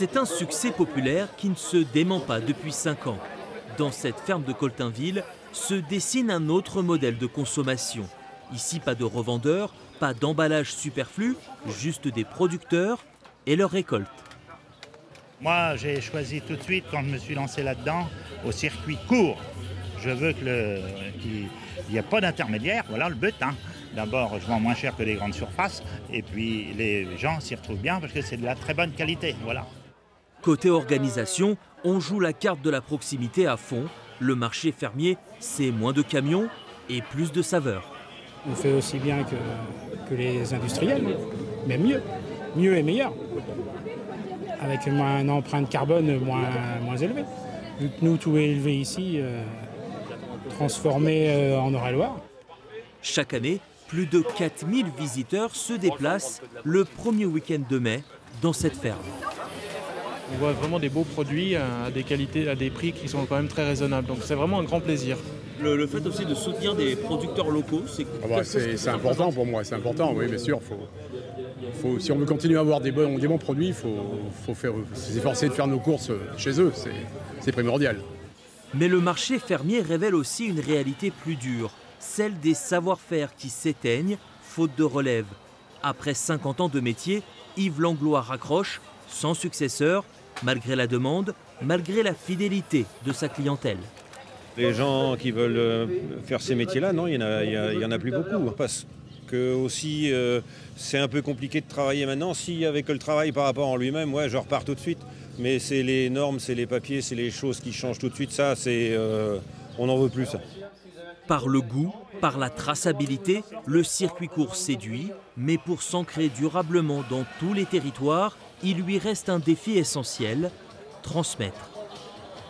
C'est un succès populaire qui ne se dément pas depuis 5 ans. Dans cette ferme de Coltainville se dessine un autre modèle de consommation. Ici, pas de revendeurs, pas d'emballage superflu, juste des producteurs et leur récolte. Moi, j'ai choisi tout de suite, quand je me suis lancé là-dedans, au circuit court. Je veux qu'il n'y ait pas d'intermédiaire, voilà le but. D'abord, je vends moins cher que les grandes surfaces, et puis les gens s'y retrouvent bien parce que c'est de la très bonne qualité. Voilà. Côté organisation, on joue la carte de la proximité à fond. Le marché fermier, c'est moins de camions et plus de saveurs. On fait aussi bien que les industriels, mais mieux et meilleur. Avec une empreinte carbone moins élevée. Vu que nous, tout est élevé ici, transformé en Eure-et-Loir. Chaque année, plus de 4000 visiteurs se déplacent le premier week-end de mai dans cette ferme. On voit vraiment des beaux produits à des qualités, à des prix qui sont quand même très raisonnables. Donc c'est vraiment un grand plaisir. Le fait aussi de soutenir des producteurs locaux, c'est important pour moi, c'est important, oui, bien sûr. Si on veut continuer à avoir des bons produits, il faut s'efforcer de faire nos courses chez eux, c'est primordial. Mais le marché fermier révèle aussi une réalité plus dure, celle des savoir-faire qui s'éteignent, faute de relève. Après 50 ans de métier, Yves Langlois raccroche, sans successeur, malgré la demande, malgré la fidélité de sa clientèle. Les gens qui veulent faire ces métiers-là, non, il y en a plus beaucoup. Parce que aussi, c'est un peu compliqué de travailler maintenant. S'il n'y avait que le travail par rapport en lui-même, ouais, je repars tout de suite. Mais c'est les normes, c'est les papiers, c'est les choses qui changent tout de suite. Ça, on n'en veut plus, ça. Par le goût, par la traçabilité, le circuit court séduit. Mais pour s'ancrer durablement dans tous les territoires, il lui reste un défi essentiel, transmettre.